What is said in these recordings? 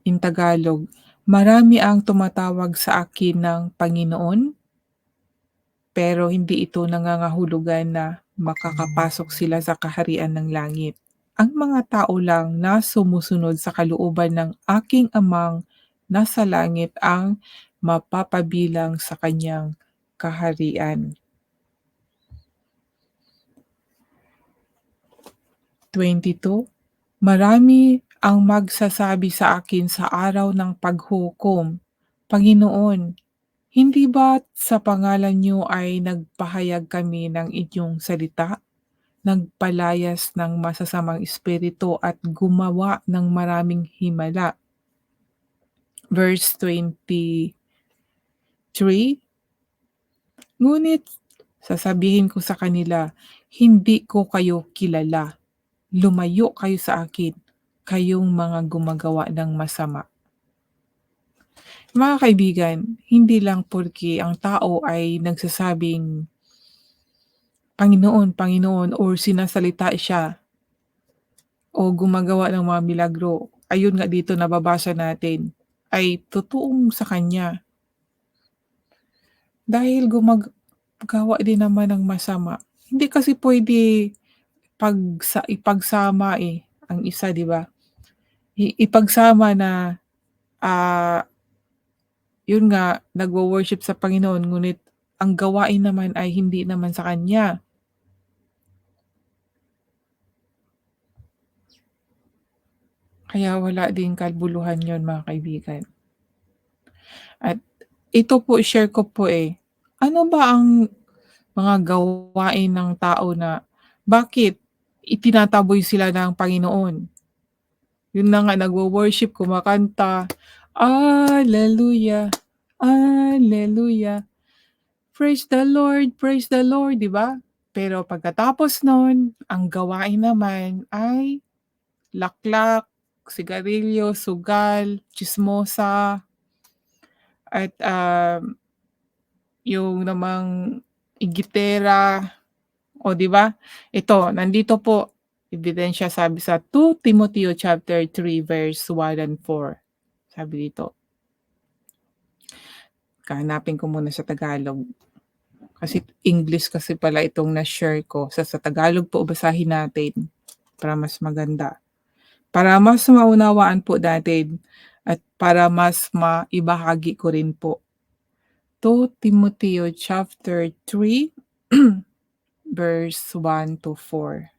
In Tagalog, marami ang tumatawag sa akin ng Panginoon, pero hindi ito nangangahulugan na makakapasok sila sa kaharian ng langit. Ang mga tao lang na sumusunod sa kalooban ng aking Amang nasa langit ang mapapabilang sa kanyang kaharian. 22. Marami ang magsasabi sa akin sa araw ng paghukom, Panginoon, hindi ba sa pangalan niyo ay nagpahayag kami ng inyong salita, nagpalayas ng masasamang espiritu at gumawa ng maraming himala? Verse 23. Ngunit sasabihin ko sa kanila, hindi ko kayo kilala. Lumayo kayo sa akin, kayong mga gumagawa ng masama. Mga kaibigan, hindi lang porke ang tao ay nagsasabing Panginoon, Panginoon or sinasalita siya o gumagawa ng mga milagro, ayun nga dito nababasa natin, ay totoong sa kanya. Dahil gumagawa din naman ng masama. Hindi kasi puwede ipagsama, ang isa 'di ba? Ipagsama na, ah, yun nga nagwo-worship sa Panginoon ngunit ang gawain naman ay hindi naman sa kanya. Kaya wala din kabuluhan yon mga kaibigan. At ito po share ko po, ano ba ang mga gawain ng tao na bakit itinataboy sila ng Panginoon? Yun na nga nagwo-worship, kumakanta, "Hallelujah, Hallelujah, praise the Lord," 'di ba? Pero pagkatapos nun, ang gawain naman ay laklak, sigarilyo, sugal, tsismosa, at, yung namang igitera, o 'di ba? Ito, nandito po, ebidensya sabi sa 2 Timoteo chapter 3 verse 1 and 4. Sabi dito, hahanapin ko muna sa Tagalog, kasi English kasi pala itong na-share ko. Sa Tagalog po basahin natin para mas maganda. Para mas maunawaan po natin at para mas maibahagi ko rin po. 2 Timoteo chapter 3 verse 1 to 4.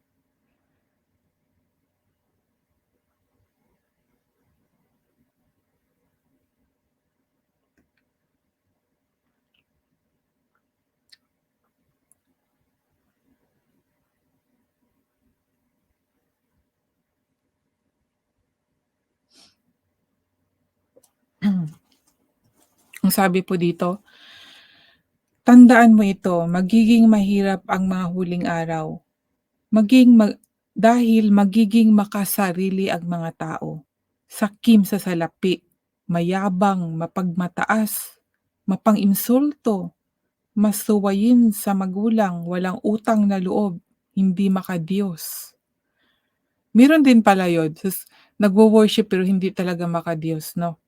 Ang sabi po dito, tandaan mo ito, magiging mahirap ang mga huling araw. Maging mag Dahil magiging makasarili ang mga tao, sakim sa salapi, mayabang, mapagmataas, mapang-insulto, masuwayin sa magulang, walang utang na loob, hindi makadiyos. Meron din pala yun, nagwo-worship pero hindi talaga makadiyos 'no?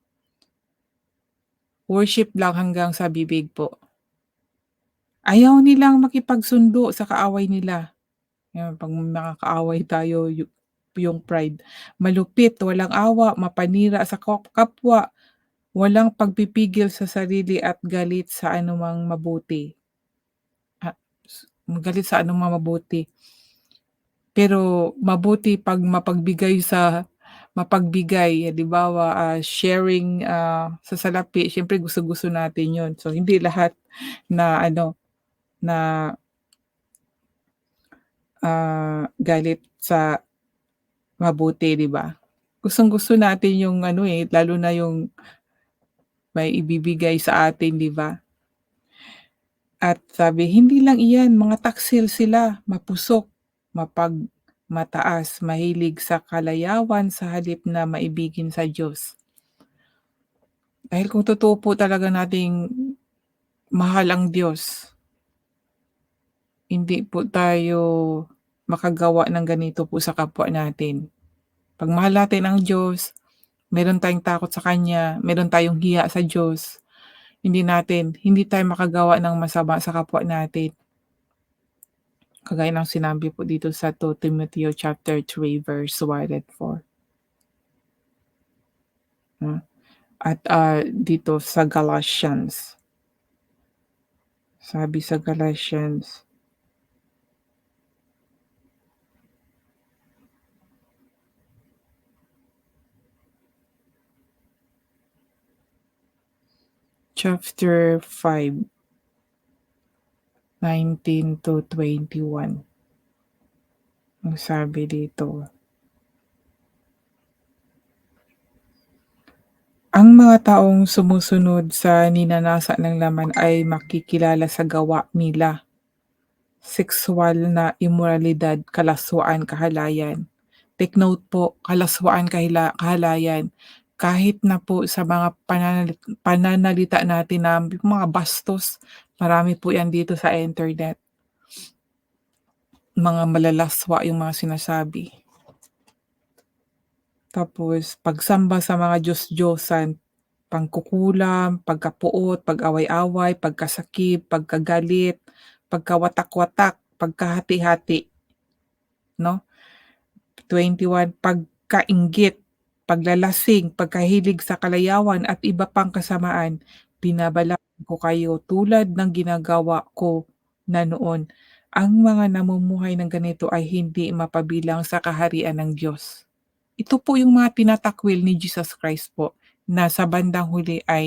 Worship lang hanggang sa bibig po. Ayaw nilang makipagsundo sa kaaway nila. 'Yan 'pag nakakaaway tayo yung pride. Malupit, walang awa, mapanira sa kapwa, walang pagpipigil sa sarili at galit sa anumang mabuti. Ah, galit sa anumang mabuti. Pero mabuti 'pag mapagbigay, halimbawa, sharing, sa salapi siyempre gusto-gusto natin 'yun. So hindi lahat na ano, na, galit sa mabuti, 'di ba? Gustong-gusto natin yung ano, lalo na yung may ibibigay sa atin, 'di ba? At sabi, hindi lang iyan, mga taksil sila, mapusok, mataas, mahilig sa kalayawan sa halip na maibigin sa Diyos. Dahil kung totoo po talaga nating mahal ang Diyos, hindi po tayo makagawa ng ganito po sa kapwa natin. 'Pag mahal natin ang Diyos, meron tayong takot sa kanya, meron tayong hiya sa Diyos, hindi tayo makagawa ng masama sa kapwa natin. Kagaya ng sinabi po dito sa 2 Timothy chapter 3 verse 1 and 4, 'no? At, dito sa Galatians, sabi sa Galatians chapter 5:19-21, ang sabi dito, "Ang mga taong sumusunod sa ninanasa ng laman ay makikilala sa gawa nila, sexual na imoralidad, kalaswaan, kahalayan." Take note po, kalaswaan, kahalayan. Kahit na po sa mga pananalita natin na mga bastos, marami po 'yan dito sa internet. Mga malalaswa yung mga sinasabi. Tapos pagsamba sa mga Diyos-diyosan, pangkukulam, pagkapuot, pag-away-away, pagkasakit, pagkagalit, pagkawatak-watak, pagkahati-hati, 'no? 21, pagkainggit, paglalasing, pagkahilig sa kalayawan at iba pang kasamaan. Binabalakid ko kayo tulad ng ginagawa ko na noon. Ang mga namumuhay ng ganito ay hindi mapabilang sa kaharian ng Diyos. Ito po yung mga tinatakwil ni Jesus Christ po, na sa bandang huli ay